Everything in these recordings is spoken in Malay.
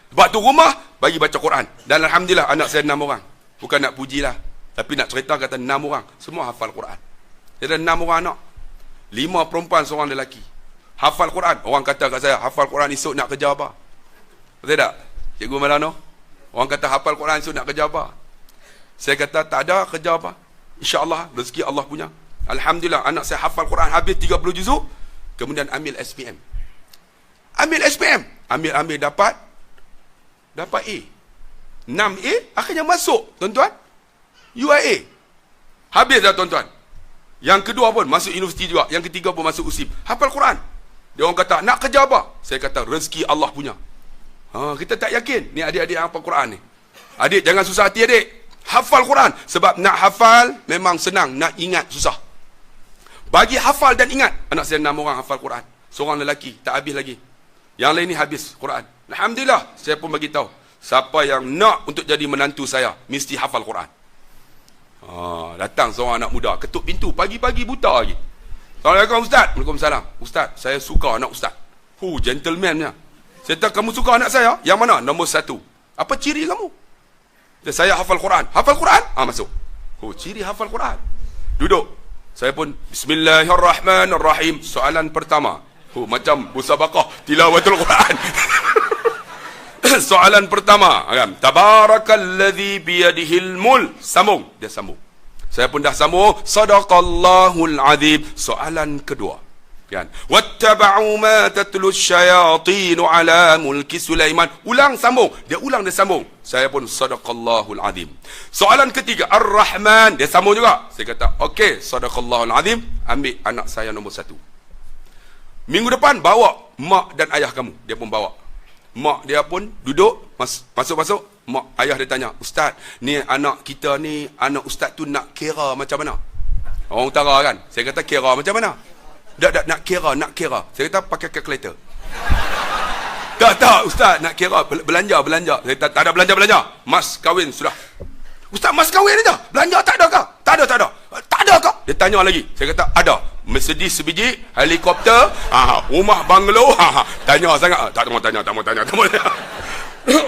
Sebab tu rumah, bagi baca Quran. Dan Alhamdulillah, anak saya 6 orang. Bukan nak pujilah, tapi nak cerita kata 6 orang. Semua hafal Quran. Dia ada 6 orang anak. 5 perempuan, seorang lelaki. Hafal Quran. Orang kata kat saya, hafal Quran esok nak kerja apa? Betul tak? Cikgu Malano? Orang kata hafal Quran esok nak kerja apa? Saya kata tak ada kerja apa. InsyaAllah, rezeki Allah punya. Alhamdulillah, anak saya hafal Quran habis 30 juzuk. Kemudian ambil SPM. Ambil SPM. Ambil dapat A. 6A, akhirnya masuk, tuan-tuan. UIA. Habis dah, tuan-tuan. Yang kedua pun masuk universiti juga. Yang ketiga pun masuk USIM. Hafal Quran. Dia orang kata, nak kerja apa? Saya kata, rezeki Allah punya. Kita tak yakin. Ni adik-adik yang hafal Quran ni. Adik, jangan susah hati adik. Hafal Quran. Sebab nak hafal memang senang. Nak ingat susah. Bagi hafal dan ingat. Anak saya 6 orang hafal Quran. Seorang lelaki. Tak habis lagi. Yang lain ni habis Quran. Alhamdulillah. Saya pun bagi tahu. Siapa yang nak untuk jadi menantu saya, mesti hafal Quran. Datang seorang anak muda. Ketuk pintu. Pagi-pagi buta lagi. Assalamualaikum Ustaz. Waalaikumsalam. Ustaz, saya suka anak Ustaz. Gentleman-nya. Saya kata, kamu suka anak saya? Yang mana? Nombor 1. Apa ciri kamu? Saya hafal Quran. Hafal Quran? Masuk. Ciri hafal Quran. Duduk. Saya pun Bismillahirrahmanirrahim. Soalan pertama. Macam musabaqah tilawatul Quran. Soalan pertama, Tabarakalladzi biyadihil mulk. Sambung. Dia sambung. Saya pun dah sambung. Sadaqallahul azim. Soalan kedua. Wattaba'u ma tatlu syayatinu ala mulki Sulaiman. Ulang, sambung. Dia ulang, dia sambung. Saya pun sadaqallahul azim. Soalan ketiga, Ar-Rahman. Dia sambung juga. Saya kata, okey, sadaqallahul azim. Ambil anak saya nombor 1. Minggu depan bawa mak dan ayah kamu. Dia pun bawa. Mak dia pun duduk, masuk-masuk. Mak ayah dia tanya, Ustaz, ni anak kita ni, anak Ustaz tu nak kira macam mana? Orang utara kan? Saya kata, kira macam mana? Tak, nak kira. Saya kata, pakai kalkulator. Tak, Ustaz, nak kira, belanja. Saya kata, tak ada belanja. Mas kahwin sudah. Ustaz, mas kahwin aja. Belanja tak ada kah? Tak ada kah? Dia tanya lagi. Saya kata, ada. Mercedes sebiji, helikopter, rumah banglo, tanya sangat. Tak mau tanya.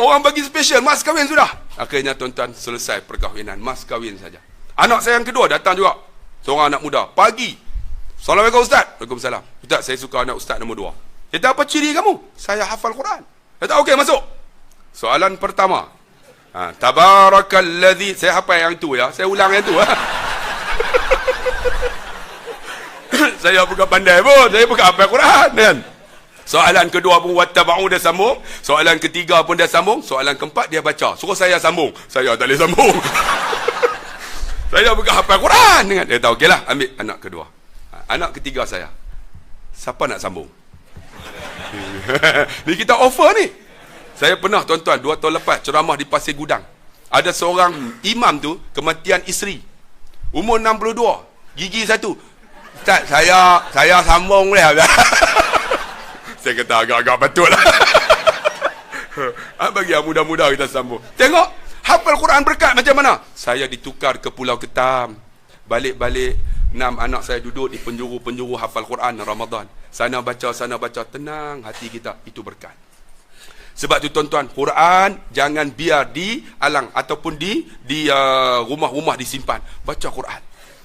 Orang bagi special, mas kahwin sudah. Akhirnya tuan-tuan, selesai perkahwinan, mas kahwin saja. Anak saya yang kedua datang juga. Seorang anak muda, pagi. Assalamualaikum Ustaz. Waalaikumsalam. Ustaz, saya suka anak Ustaz nombor 2. Dia kata, apa ciri kamu? Saya hafal Quran. Dia kata, okey, masuk. Soalan pertama. Tabarakalladzi. Saya hafal yang tu ya. Saya ulang yang tu. Saya bukan pandai pun. Saya bukan hafal Quran kan. Soalan kedua pun wattaba'u dia sambung. Soalan ketiga pun dia sambung. Soalan keempat dia baca. Suruh saya sambung. Saya tak boleh sambung. Saya bukan hafal Quran kan. Dia tahu, okeylah, ambil anak kedua. Anak ketiga saya. Siapa nak sambung? Ni kita offer ni. Saya pernah, tuan-tuan, 2 tahun lepas ceramah di Pasir Gudang. Ada seorang imam tu, kematian isteri. Umur 62. Gigi 1. Ustaz, saya sambung boleh. Saya kata agak-agak betul lah. Bagi yang muda-muda kita sambung. Tengok, hafal Quran berkat macam mana? Saya ditukar ke Pulau Ketam. Balik-balik, 6 anak saya duduk di penjuru-penjuru hafal Quran Ramadan. Sana baca, tenang hati kita. Itu berkat. Sebab tu tuan-tuan, Quran jangan biar di alang ataupun di rumah-rumah disimpan. Baca Quran.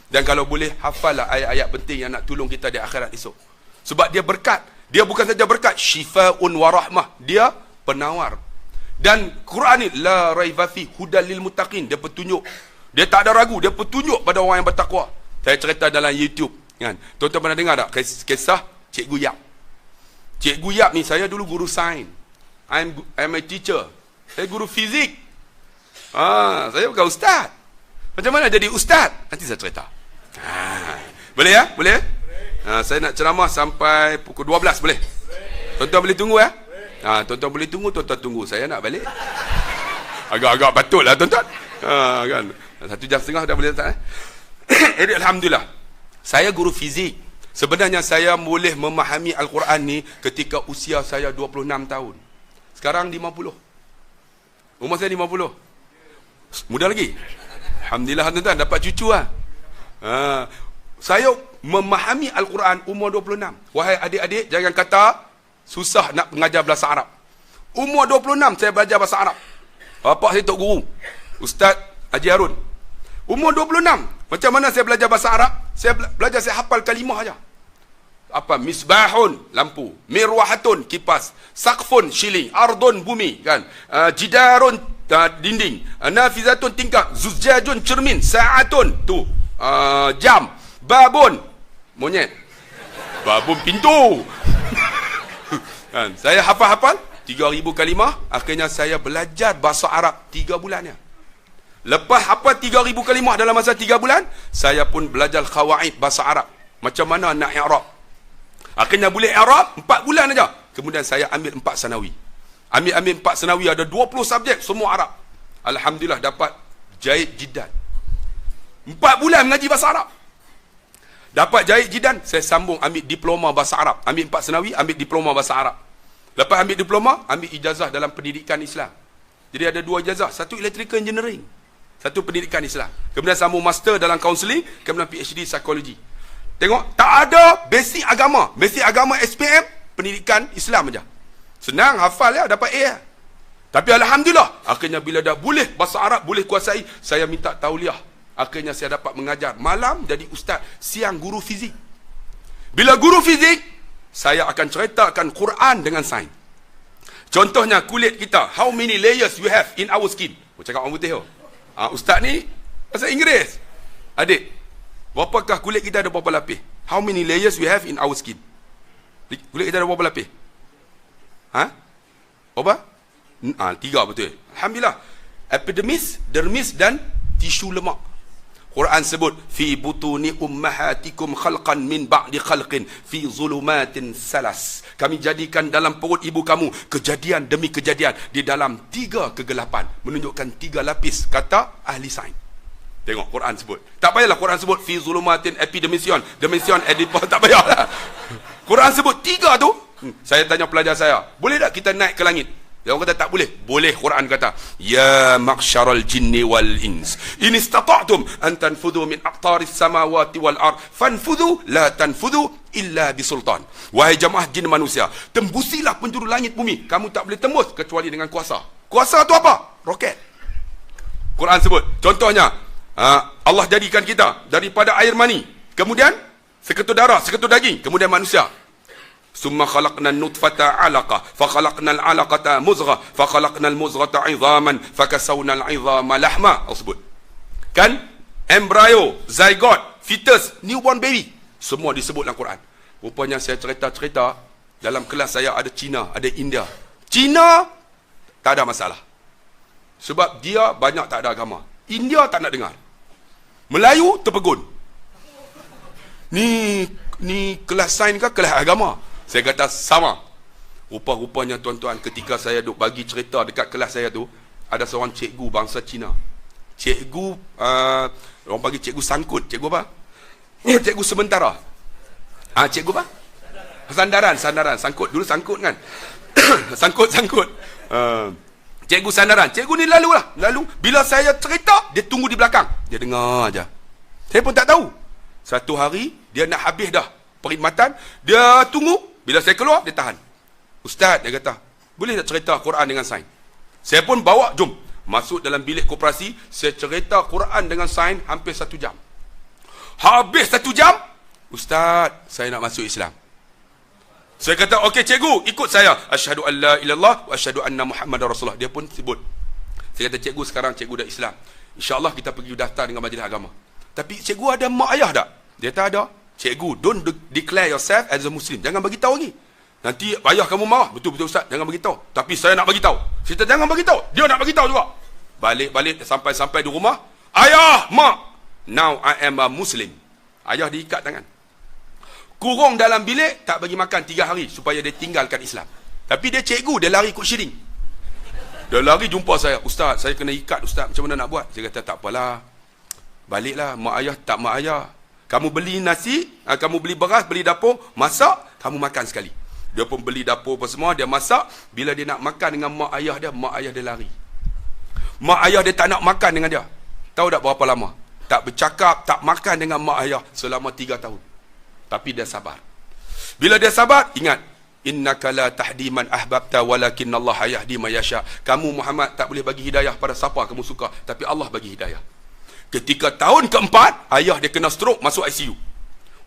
Dan kalau boleh, hafallah ayat-ayat penting yang nak tolong kita di akhirat esok. Sebab dia berkat. Dia bukan saja berkat, syifa'un wa rahmah. Dia penawar. Dan Quran ni, la raiba fi hudal lil muttaqin. Dia petunjuk. Dia tak ada ragu. Dia petunjuk pada orang yang bertakwa. Saya cerita dalam YouTube. Kan? Tuan-tuan pernah dengar tak kisah Cikgu Yap? Cikgu Yap ni, saya dulu guru sains. I'm a teacher. Saya guru fizik. Saya bukan ustaz. Macam mana jadi ustaz? Nanti saya cerita. Boleh ya? Boleh? Saya nak ceramah sampai pukul 12, boleh? Tuan-tuan boleh tunggu ya? Tuan-tuan boleh tunggu, tuan-tuan tunggu. Saya nak balik. Agak-agak betul lah tuan-tuan. Kan? 1 jam setengah dah boleh datang. Jadi Alhamdulillah. Saya guru fizik. Sebenarnya saya boleh memahami Al-Quran ni ketika usia saya 26 tahun. Sekarang 50. Umur saya 50. Muda lagi. Alhamdulillah tuan-tuan, dapat cucu lah. Saya memahami Al-Quran umur 26. Wahai adik-adik, jangan kata susah nak mengajar bahasa Arab. Umur 26 saya belajar bahasa Arab. Bapak saya tok guru, Ustaz Haji Harun. Umur 26. Macam mana saya belajar bahasa Arab? Saya belajar, saya hafal kalimah aja. Apa? Misbahun, lampu. Mirwahatun, kipas. Saqfun, shilling. Ardun, bumi. Kan? Jidarun, dinding. Nafizatun, tingkap. Zujajun, cermin. Sa'atun, tu. Jam. Babun, monyet. Babun, pintu. Kan? Saya hafal-hafal 3,000 kalimah. Akhirnya saya belajar bahasa Arab 3 bulannya. Lepas hafal 3,000 kalimah dalam masa 3 bulan, saya pun belajar khawaid bahasa Arab. Macam mana nak i'rab. Akhirnya boleh i'rab 4 bulan aja. Kemudian saya ambil 4 sanawi. Ambil 4 sanawi, ada 20 subjek, semua Arab. Alhamdulillah dapat jayid jiddan. 4 bulan mengaji bahasa Arab. Dapat jayid jiddan, saya sambung ambil diploma bahasa Arab. Ambil 4 sanawi, ambil diploma bahasa Arab. Lepas ambil diploma, ambil ijazah dalam pendidikan Islam. Jadi ada 2 ijazah, satu electrical engineering, satu pendidikan Islam. Kemudian sambung master dalam counselling, kemudian PhD psikologi. Tengok, tak ada basic agama. Basic agama SPM, pendidikan Islam aja. Senang, hafal ya, dapat A. Tapi Alhamdulillah, akhirnya bila dah boleh bahasa Arab, boleh kuasai, saya minta tauliah. Akhirnya saya dapat mengajar. Malam jadi ustaz, siang guru fizik. Bila guru fizik, saya akan ceritakan Quran dengan sains. Contohnya kulit kita, how many layers you have in our skin. Cakap orang putih tu. Ustaz ni bahasa Inggeris. Adik, berapakah kulit kita ada berapa lapis? How many layers we have in our skin? Kulit kita ada berapa lapis? Berapa? 3 betul. Alhamdulillah. Epidermis, dermis dan tisu lemak. Quran sebut fi butuni ummahatikum khalqan min ba'di khalqin fi zulumatin salas. Kami jadikan dalam perut ibu kamu kejadian demi kejadian di dalam 3 kegelapan, menunjukkan 3 lapis, kata ahli sains. Tengok Quran sebut. Tak payahlah Quran sebut fi zulumatin epidemission, dimension edipo, tak payahlah. Quran sebut 3 tu. Saya tanya pelajar saya, boleh tak kita naik ke langit? Dia orang kata tak boleh. Boleh. Quran kata, ya maksyaral jinni wal ins, in istata'tum an tanfudhu min aqtaris samawati wal ard fanfudhu la tanfudhu illa bisultan. Wahai jamaah jin manusia, tembusilah penjuru langit bumi. Kamu tak boleh tembus kecuali dengan kuasa. Kuasa tu apa? Roket. Quran sebut. Contohnya, Allah jadikan kita daripada air mani, kemudian seketul darah, seketul daging, kemudian manusia. Summa khalaqna nutfata 'alaqah, fa khalaqna al-'alaqata muzghah, fa khalaqna al-muzghata 'idhaman, fa kasawna al-'idhama lahma. Sebut. Kan? Embryo, zygote, fetus, newborn baby, semua disebut dalam Quran. Rupanya saya cerita-cerita dalam kelas saya ada Cina, ada India. Cina tak ada masalah. Sebab dia banyak tak ada agama. India tak nak dengar. Melayu terpegun. Ni kelas sains ke kelas agama? Saya kata sama. Rupa-rupanya tuan-tuan, ketika saya duk bagi cerita dekat kelas saya tu, ada seorang cikgu bangsa Cina. Cikgu, orang panggil cikgu sangkut. Cikgu apa? Cikgu sementara. Cikgu apa? Sandaran. Sangkut. Dulu sangkut kan? Sangkut. Cikgu sandaran. Cikgu ni lalu. Bila saya cerita, dia tunggu di belakang. Dia dengar aja. Saya pun tak tahu. Satu hari, dia nak habis dah perkhidmatan. Dia tunggu. Bila saya keluar, dia tahan. Ustaz, dia kata, boleh tak cerita Quran dengan sains? Saya pun bawa, jom. Masuk dalam bilik koperasi, saya cerita Quran dengan sains hampir 1 jam. Habis 1 jam, Ustaz, saya nak masuk Islam. Saya kata, okey cikgu, ikut saya. Asyhadu an la ilallah wa asyhadu anna Muhammadar Rasulullah. Dia pun sebut. Saya kata, cikgu, sekarang cikgu dah Islam. InsyaAllah kita pergi daftar dengan majlis agama. Tapi cikgu ada mak ayah tak? Dia tak ada. Cikgu, don't declare yourself as a Muslim. Jangan bagi tahu lagi. Nanti ayah kamu marah. Betul Ustaz, jangan bagi tahu. Tapi saya nak bagi tahu. Saya kata, jangan bagi tahu. Dia nak bagi tahu juga. Balik sampai di rumah. Ayah, mak, now I am a Muslim. Ayah diikat tangan. Kurung dalam bilik, tak bagi makan 3 hari supaya dia tinggalkan Islam. Tapi dia cikgu, dia lari ikut syiring. Dia lari jumpa saya. Ustaz, saya kena ikat Ustaz. Macam mana nak buat? Saya kata, tak apalah. Baliklah, mak ayah. Kamu beli nasi, kamu beli beras, beli dapur, masak, kamu makan sekali. Dia pun beli dapur apa semua, dia masak. Bila dia nak makan dengan mak ayah dia lari. Mak ayah dia tak nak makan dengan dia. Tahu tak berapa lama? Tak bercakap, tak makan dengan mak ayah selama 3 tahun. Tapi dia sabar. Bila dia sabar, ingat, Innaka la tahdi man ahbabta walakin Allah yahdi man yasha. Kamu Muhammad tak boleh bagi hidayah pada siapa kamu suka, tapi Allah bagi hidayah. Ketika tahun keempat, ayah dia kena stroke, masuk ICU.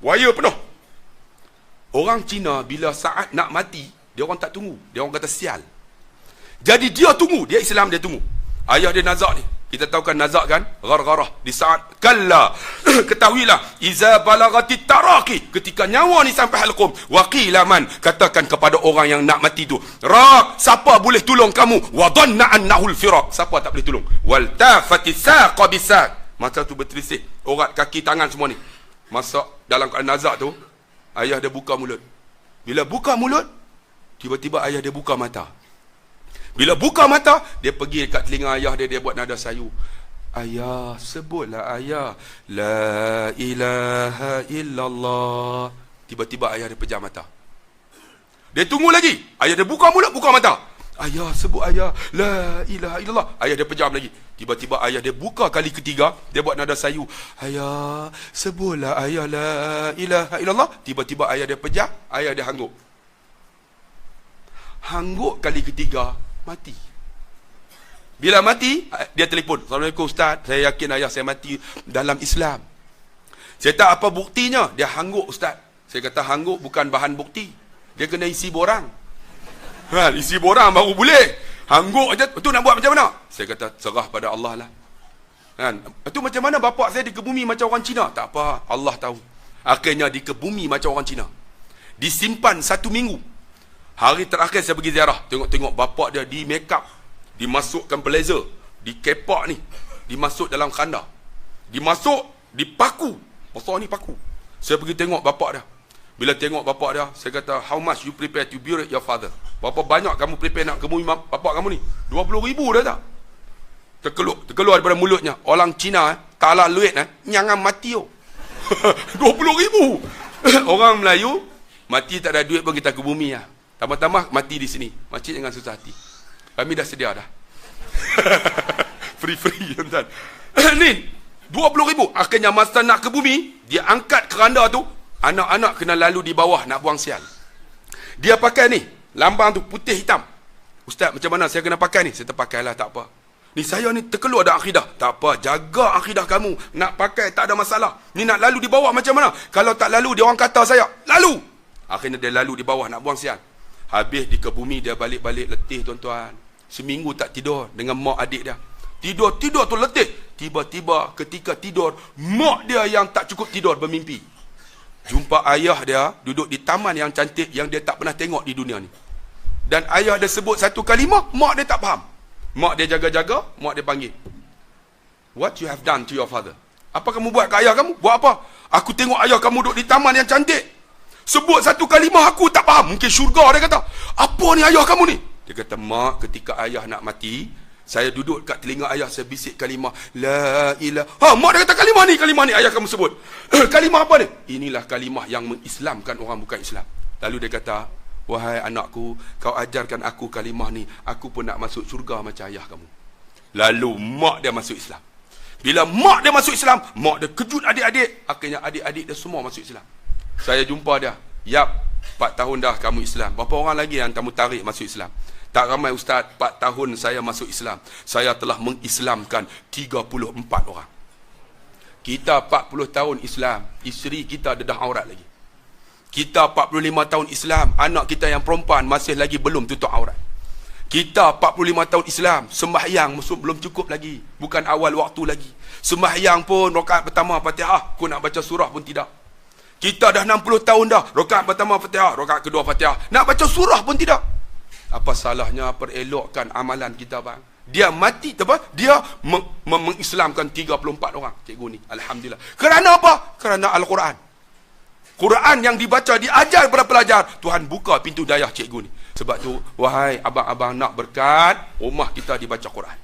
Wire penuh. Orang Cina bila saat nak mati, dia orang tak tunggu. Dia orang kata sial. Jadi dia tunggu, dia Islam dia tunggu. Ayah dia nazak ni. Kita tahu kan nazak kan? Ghargharah. Di saat kalla. Ketahuilah. Iza balagati taraki. Ketika nyawa ni sampai halqum. Waqila man. Katakan kepada orang yang nak mati tu. Rak. Siapa boleh tolong kamu? Wadanna annahul firaq. Siapa tak boleh tolong? Waltafati saqa bisaq. Masa tu berterisik. Urat kaki tangan semua ni. Masa dalam keadaan nazak tu. Ayah dia buka mulut. Bila buka mulut. Tiba-tiba ayah dia buka mata. Bila buka mata, dia pergi dekat telinga ayah dia, dia buat nada sayu. Ayah, sebutlah ayah. La ilaha illallah. Tiba-tiba ayah dia pejam mata. Dia tunggu lagi. Ayah dia buka mulut, buka mata. Ayah, sebut ayah. La ilaha illallah. Ayah dia pejam lagi. Tiba-tiba ayah dia buka kali ketiga, dia buat nada sayu. Ayah, sebutlah ayah. La ilaha illallah. Tiba-tiba ayah dia pejam, ayah dia hangguk. Hangguk kali ketiga, mati. Bila mati, dia telefon. Assalamualaikum Ustaz, saya yakin ayah saya mati dalam Islam. Saya tak apa buktinya. Dia hangguk Ustaz. Saya kata hangguk bukan bahan bukti. Dia kena isi borang. Isi borang baru boleh. Hangguk aja, tu nak buat macam mana? Saya kata serah pada Allah lah. Itu macam mana bapak saya dikebumi macam orang Cina? Tak apa, Allah tahu. Akhirnya dikebumi macam orang Cina. Disimpan 1 minggu. Hari terakhir saya pergi ziarah, tengok-tengok bapak dia di make up, dimasukkan blazer, dikepak ni, dimasuk dalam khanda, dimasuk, dipaku. Pasal ni paku. Saya pergi tengok bapak dia. Bila tengok bapak dia, saya kata, how much you prepare to bury your father? Berapa banyak kamu prepare nak kebumi bapak kamu ni? 20,000 dah tak? Terkeluar daripada mulutnya. Orang Cina, tak ala luit, nyangan mati. 20,000. Orang Melayu, mati tak ada duit pun kita ke bumi lah. Tambah-tambah mati di sini. Makcik jangan susah hati. Kami dah sedia dah. Free-free tuan-tuan. Ni 20,000. Akhirnya masa nak ke bumi, dia angkat keranda tu, anak-anak kena lalu di bawah nak buang sial. Dia pakai ni, lambang tu putih hitam. Ustaz, macam mana saya kena pakai ni? Saya terpakailah, tak apa. Ni saya ni terkeluar dah akidah. Tak apa, jaga akidah kamu. Nak pakai tak ada masalah. Ni nak lalu di bawah macam mana? Kalau tak lalu, dia orang kata saya, lalu. Akhirnya dia lalu di bawah nak buang sial. Habis di ke bumi, dia balik-balik letih tuan-tuan. Seminggu tak tidur dengan mak adik dia. Tidur tu letih. Tiba-tiba ketika tidur, mak dia yang tak cukup tidur bermimpi. Jumpa ayah dia duduk di taman yang cantik yang dia tak pernah tengok di dunia ni. Dan ayah dia sebut satu kalimah, mak dia tak faham. Mak dia jaga-jaga, mak dia panggil. What you have done to your father? Apa kamu buat ke ayah kamu? Buat apa? Aku tengok ayah kamu duduk di taman yang cantik. Sebut satu kalimah aku tak faham. Mungkin syurga, dia kata. Apa ni ayah kamu ni? Dia kata, mak, ketika ayah nak mati, saya duduk kat telinga ayah, saya bisik kalimah la ilaha. Mak dia kata kalimah ni ayah kamu sebut. Kalimah apa ni? Inilah kalimah yang mengislamkan orang bukan Islam. Lalu dia kata, wahai anakku, kau ajarkan aku kalimah ni, aku pun nak masuk syurga macam ayah kamu. Lalu mak dia masuk Islam. Bila mak dia masuk Islam, mak dia kejut adik-adik. Akhirnya adik-adik dia semua masuk Islam. Saya jumpa dia. Yap, 4 tahun dah kamu Islam. Berapa orang lagi yang kamu tarik masuk Islam? Tak ramai Ustaz, 4 tahun saya masuk Islam. Saya telah mengislamkan 34 orang. Kita 40 tahun Islam, isteri kita dedah aurat lagi. Kita 45 tahun Islam, anak kita yang perempuan masih lagi belum tutup aurat. Kita 45 tahun Islam, sembahyang belum cukup lagi. Bukan awal waktu lagi. Sembahyang pun rakaat pertama Fatihah, aku nak baca surah pun tidak. Kita dah 60 tahun dah, rakaat pertama Fatihah, rakaat kedua Fatihah, nak baca surah pun tidak. Apa salahnya perelokkan amalan kita bang? Dia mati, apa? Dia mengislamkan 34 orang, cikgu ni. Alhamdulillah. Kerana apa? Kerana Al-Quran. Quran yang dibaca, diajar kepada pelajar. Tuhan buka pintu dayah cikgu ni. Sebab tu, wahai abang-abang nak berkat, rumah kita dibaca Quran.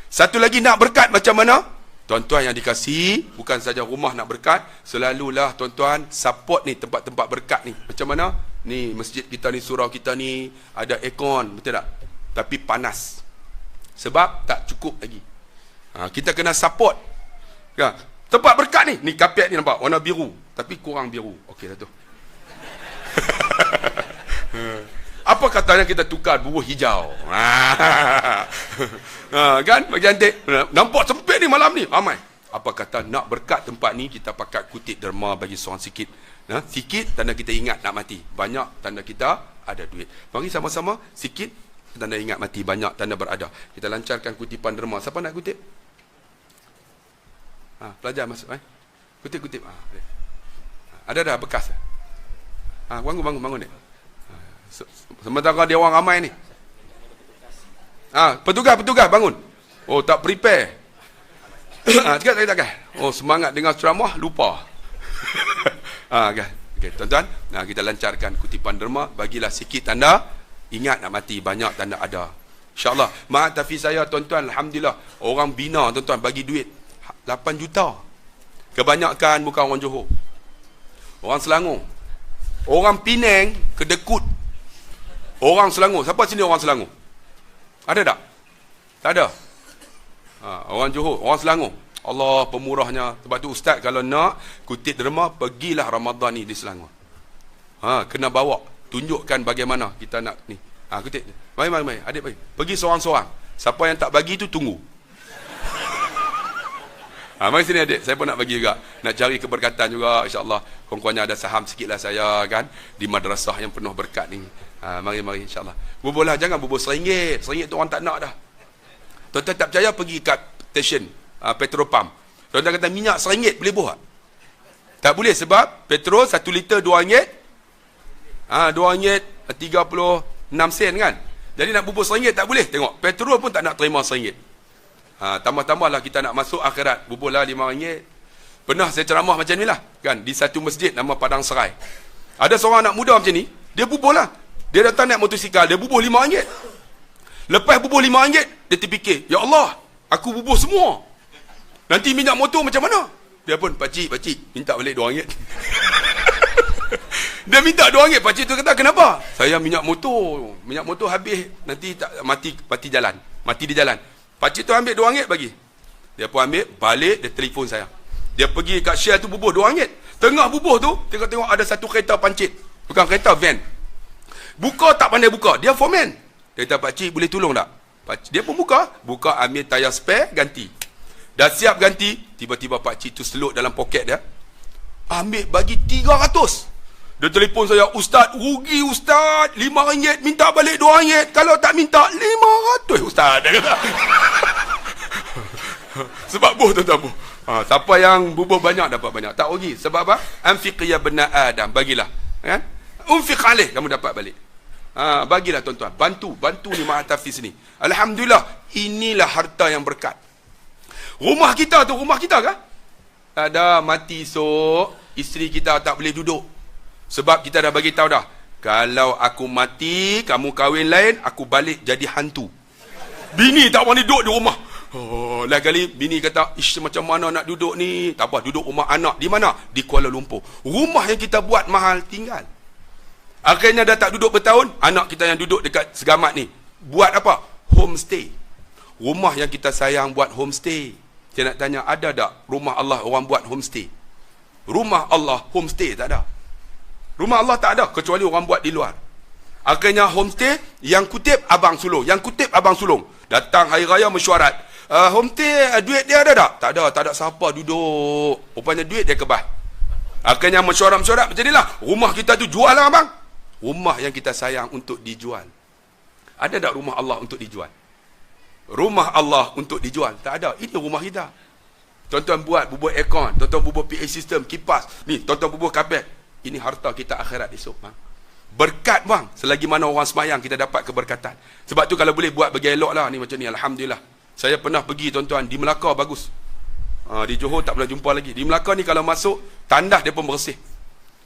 Satu lagi nak berkat macam mana? Tuan-tuan yang dikasihi, bukan saja rumah nak berkat, selalulah tuan-tuan support ni tempat-tempat berkat ni. Macam mana? Ni masjid kita ni, surau kita ni ada aircon, betul tak? Tapi panas. Sebab tak cukup lagi. Kita kena support. Tempat berkat ni, ni kapet ni nampak warna biru, tapi kurang biru. Okey dah tu. Apa katanya kita tukar bubuh hijau? Kan? Bagi cantik. Nampak sempit ni malam ni. Ramai. Apa kata nak berkat tempat ni, kita pakai kutip derma bagi seorang sikit. Sikit tanda kita ingat nak mati. Banyak tanda kita ada duit. Mari sama-sama. Sikit tanda ingat mati. Banyak tanda berada. Kita lancarkan kutipan derma. Siapa nak kutip? Pelajar masuk. Kutip-kutip. Ada dah bekas. Bangun ni. Sementara dia orang ramai ni. Petugas bangun. Oh, tak prepare. Cakap. Oh, semangat dengar ceramah, lupa. Kan. Okey, tuan-tuan, kita lancarkan kutipan derma. Bagilah sikit tanda ingat nak mati, banyak tanda ada. InsyaAllah. Mak tafi saya, tuan-tuan, alhamdulillah, orang bina, tuan-tuan, bagi duit 8 juta. Kebanyakan bukan orang Johor. Orang Selangor. Orang Penang kedekut. Orang Selangor. Siapa sini orang Selangor? Ada tak? Tak ada. Orang Johor, orang Selangor. Allah pemurahnya. Sebab tu ustaz kalau nak kutip derma, pergilah Ramadan ni di Selangor. Kena bawa, tunjukkan bagaimana kita nak ni. Kutip. Mari. Adik mari. Pergi seorang-seorang. Siapa yang tak bagi tu tunggu. Mari sini adik, saya pun nak bagi juga. Nak cari keberkatan juga, insya-Allah. Kurang-kurangnya ada saham sikitlah saya kan di madrasah yang penuh berkat ni. Mari insya-Allah. Bubur lah, jangan bubur RM1. RM1 tu orang tak nak dah. Tuan-tuan tak percaya, pergi kat stesen Petropam. Tuan-tuan kata minyak RM1 boleh buat? Tak boleh sebab petrol 1 liter RM2. RM2.36 kan. Jadi nak bubur RM1 tak boleh. Tengok, petrol pun tak nak terima RM1. Tambah-tambahlah kita nak masuk akhirat, buburlah RM5. Pernah saya ceramah macam ni lah kan, di satu masjid nama Padang Serai. Ada seorang anak muda macam ni, dia bubur lah. Dia datang naik motosikal, dia bubur RM5. Lepas bubur RM5, dia terfikir, ya Allah, aku bubur semua, nanti minyak motor macam mana? Dia pun, pakcik, minta balik RM2. Dia minta RM2. Pakcik tu kata, kenapa? Saya minyak motor habis, nanti tak mati di jalan. Pakcik tu ambil RM2 bagi. Dia pun ambil, balik, dia telefon saya. Dia pergi kat Shell tu bubur RM2. Tengah bubur tu, tengok ada satu kereta pancit. Bukan kereta, van. Buka tak pandai buka. Dia foreman. Dia kata, pakcik boleh tolong tak? Dia pun buka, ambil tayar spare, ganti. Dah siap ganti, tiba-tiba pakcik tu seluk dalam poket dia. Ambil bagi RM300. Dia telefon saya, Ustaz, rugi Ustaz, RM5, minta balik RM2. Kalau tak minta, RM500 Ustaz. Dia kata. Sebab tuan-tuan. Siapa yang bubur banyak, dapat banyak. Tak rugi. Sebab apa? Anfiq ya bena Adam. Bagilah. Kan? Unfiq alaih, kamu dapat balik. Bagilah tuan-tuan. Bantu ni Mahat Hafiz ni. Alhamdulillah, inilah harta yang berkat. Rumah kita kah? Ada mati esok, isteri kita tak boleh duduk. Sebab kita dah bagi tahu dah, kalau aku mati, kamu kahwin lain, aku balik jadi hantu. Bini tak boleh duduk di rumah. Lain kali bini kata, ish, macam mana nak duduk ni? Tak apa, duduk rumah anak. Di mana? Di Kuala Lumpur. Rumah yang kita buat mahal, tinggal. Akhirnya dah tak duduk bertahun, anak kita yang duduk dekat Segamat ni buat apa? Homestay. Rumah yang kita sayang buat homestay. Saya nak tanya, ada tak rumah Allah orang buat homestay? Rumah Allah homestay tak ada. Rumah Allah tak ada, kecuali orang buat di luar. Akhirnya homestay, yang kutip abang sulung. Datang hari raya mesyuarat. Homestay, duit dia ada tak? Tak ada siapa duduk. Rupanya duit dia kebah. Akhirnya mesyuarat macam inilah. Rumah kita tu jual lah abang. Rumah yang kita sayang untuk dijual. Ada tak rumah Allah untuk dijual? Rumah Allah untuk dijual? Tak ada. Ini rumah kita. Tuan-tuan buat bubur aircon, tuan-tuan bubur PA system, kipas. Ni, tuan-tuan bubur kapet. Ini harta kita akhirat esok, bang. Berkat, bang. Selagi mana orang semayang, kita dapat keberkatan. Sebab tu kalau boleh buat bagi elok lah ni macam ni. Alhamdulillah. Saya pernah pergi, tuan-tuan, di Melaka bagus. Di Johor tak pernah jumpa lagi. Di Melaka ni kalau masuk, tandas dia pun bersih.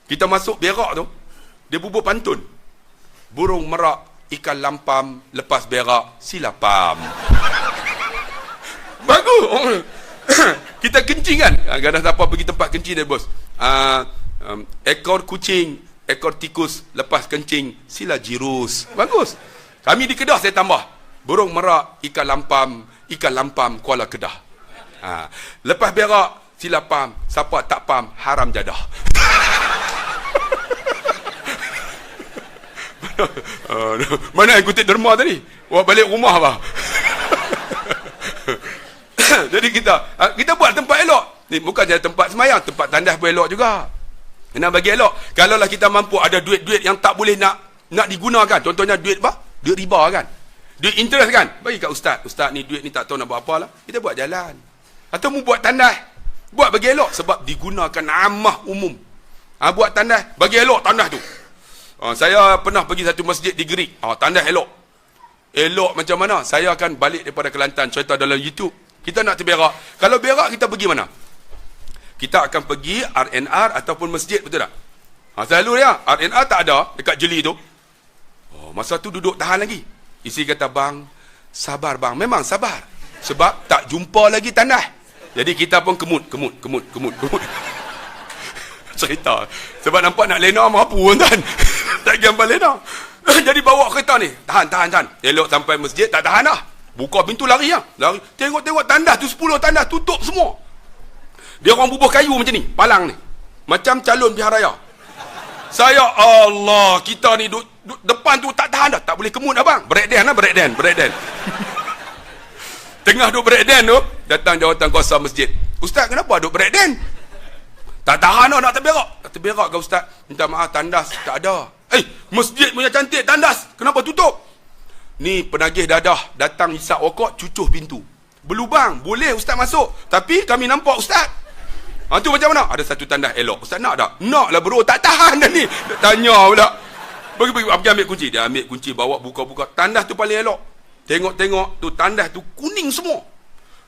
Kita masuk berak tu, dia bubur pantun. Burung merak, ikan lampam, lepas berak, silapam. Bagus. Kita kencing kan. Kadang siapa pergi tempat kencing dia, bos. Ekor kucing, ekor tikus, lepas kencing, sila jirus. Bagus. Kami di Kedah saya tambah. Burung merak, ikan lampam, Kuala Kedah. Lepas berak, sila pam. Siapa tak pam, haram jadah. Mana yang kutip derma tadi? Wah, balik rumah apa? Jadi kita buat tempat elok. Ni bukan saja tempat semayang, tempat tandas pun elok juga. Nak bagi elok. Kalaulah kita mampu ada duit-duit yang tak boleh nak digunakan. Contohnya duit apa? Duit riba kan. Duit interest kan. Bagi kat ustaz. Ustaz ni duit ni tak tahu nak buat apa lah. Kita buat jalan. Atau mu buat tandas. Buat bagi elok. Sebab digunakan amah umum. Buat tandas. Bagi elok tandas tu. Saya pernah pergi satu masjid di Gerik. Tandas elok. Elok macam mana? Saya akan balik daripada Kelantan. Cerita dalam YouTube. Kita nak terberak. Kalau berak, kita pergi mana? Kita akan pergi RNR ataupun masjid, betul tak? Selalu ya, RNR tak ada dekat jeli tu. Masa tu duduk tahan lagi. Isi kata, bang, sabar bang. Memang sabar. Sebab tak jumpa lagi tandas. Jadi kita pun kemut. Cerita. Sebab nampak nak lena mampu kan. Tak gambar lena. Jadi bawa kereta ni. Tahan. Elok sampai masjid, tak tahan dah. Buka pintu lari lah. Lari. Tengok tandas tu 10 tandas tutup semua. Dia orang bubuh kayu macam ni. Palang ni. Macam calon pihak raya. Saya, Allah. Kita ni depan tu tak tahan dah. Tak boleh kemut abang. Breakdance. Tengah duk breakdance tu. Datang jawatan kuasa masjid. Ustaz, kenapa duk breakdance? Tak tahan dah nak terberak. Tak terberak ke ustaz? Minta maaf, tandas tak ada. Masjid punya cantik tandas. Kenapa tutup? Ni penagih dadah datang hisap rokok, cucuh pintu. Berlubang, boleh ustaz masuk. Tapi kami nampak ustaz. Tu macam mana? Ada satu tandas elok. Ustaz nak tak? Nak lah bro, tak tahan dah ni. Tanya pula. Pergi ambil kunci. Dia ambil kunci, bawa buka-buka. Tandas tu paling elok. Tengok tu tandas tu kuning semua.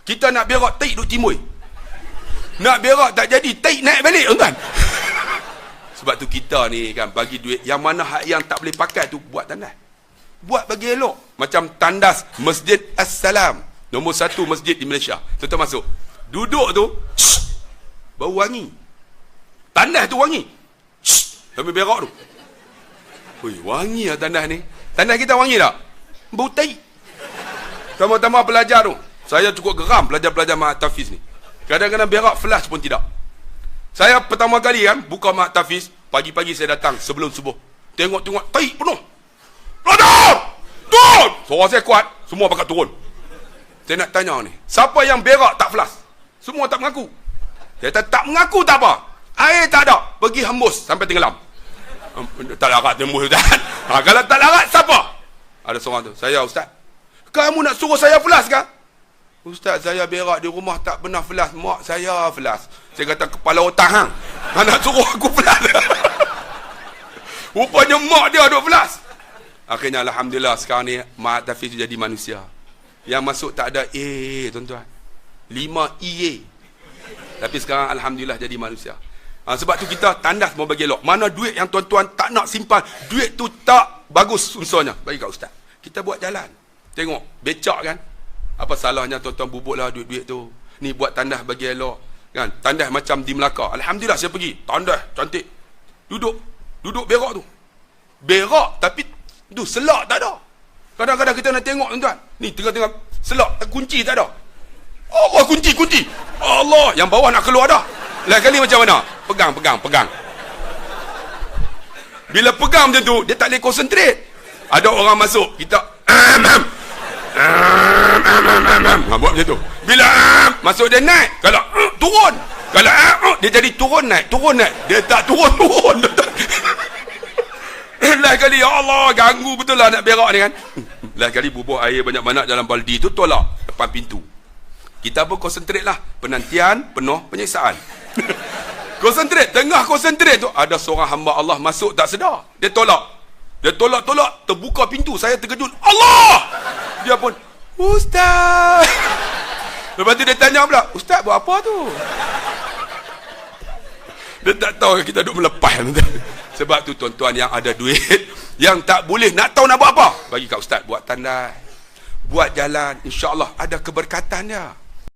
Kita nak berak, taik duk timbul. Nak berak tak jadi, taik naik balik tuan. Sebab tu kita ni kan bagi duit yang mana hak yang tak boleh pakai tu buat tandas. Buat bagi elok. Macam tandas Masjid As-Salam. Nombor 1 masjid di Malaysia. Tuan masuk. Duduk tu, bau wangi. Tandas tu wangi. Sambil berak tu. Wangi lah tandas ni. Tandas kita wangi tak? Bau tai. Tambah-tambah pelajar tu. Saya cukup geram pelajar-pelajar Mat Tafiz ni. Kadang-kadang berak flash pun tidak. Saya pertama kali kan buka Mat Tafiz, pagi-pagi saya datang sebelum subuh. Tengok tai penuh. Turun! Suara saya kuat, semua pakat turun. Saya nak tanya ni, siapa yang berak tak flash? Semua tak mengaku. Dia tak mengaku tak apa. Air tak ada, pergi hembus sampai tenggelam. Tak larat tembus ustaz. Kalau tak larat siapa? Ada seorang tu, saya ustaz. Kamu nak suruh saya flash kan? Ustaz, saya berak di rumah tak pernah flash. Mak saya flash. Saya kata kepala otak hang. Nak suruh aku flash. Rupanya mak dia duk flash. Akhirnya alhamdulillah sekarang ni Mat Tafiz jadi manusia. Yang masuk tak ada tuan-tuan. 5 EA. Tapi sekarang alhamdulillah jadi manusia. Sebab tu kita tandas mau bagi elok. Mana duit yang tuan-tuan tak nak simpan, duit tu tak bagus unsurnya, bagi kat ustaz. Kita buat jalan. Tengok becak kan. Apa salahnya tuan-tuan bubuklah duit-duit tu. Ni buat tandas bagi elok kan. Tandas macam di Melaka. Alhamdulillah saya pergi. Tandas cantik. Duduk berak tu. Berak tapi tu selak tak ada. Kadang-kadang kita nak tengok tuan-tuan. Ni tengah-tengah selak kunci tak ada. Allah kunci. Allah yang bawah nak keluar dah. Lain kali macam mana? Pegang. Bila pegang macam tu, dia tak boleh konsentrate. Ada orang masuk, kita buat macam tu. Bila masuk dia naik, kalau turun. Kalau dia jadi turun naik. Dia tak turun. Lain kali ya Allah ganggu betul lah nak berak ni kan. Lain kali bubuh air banyak-banyak dalam baldi tu tolak depan pintu. Kita pun konsentrate lah. Penantian penuh penyiksaan. Konsentrate. Tengah konsentrate tu ada seorang hamba Allah masuk tak sedar. Dia tolak. Terbuka pintu. Saya terkejut. Allah! Dia pun Ustaz. Lepas tu dia tanya pula, Ustaz buat apa tu? Dia tak tahu kita duduk melepas. Sebab tu tuan-tuan yang ada duit, yang tak boleh nak tahu nak buat apa, bagi kat ustaz buat tandai, buat jalan, insya-Allah ada keberkatan dia.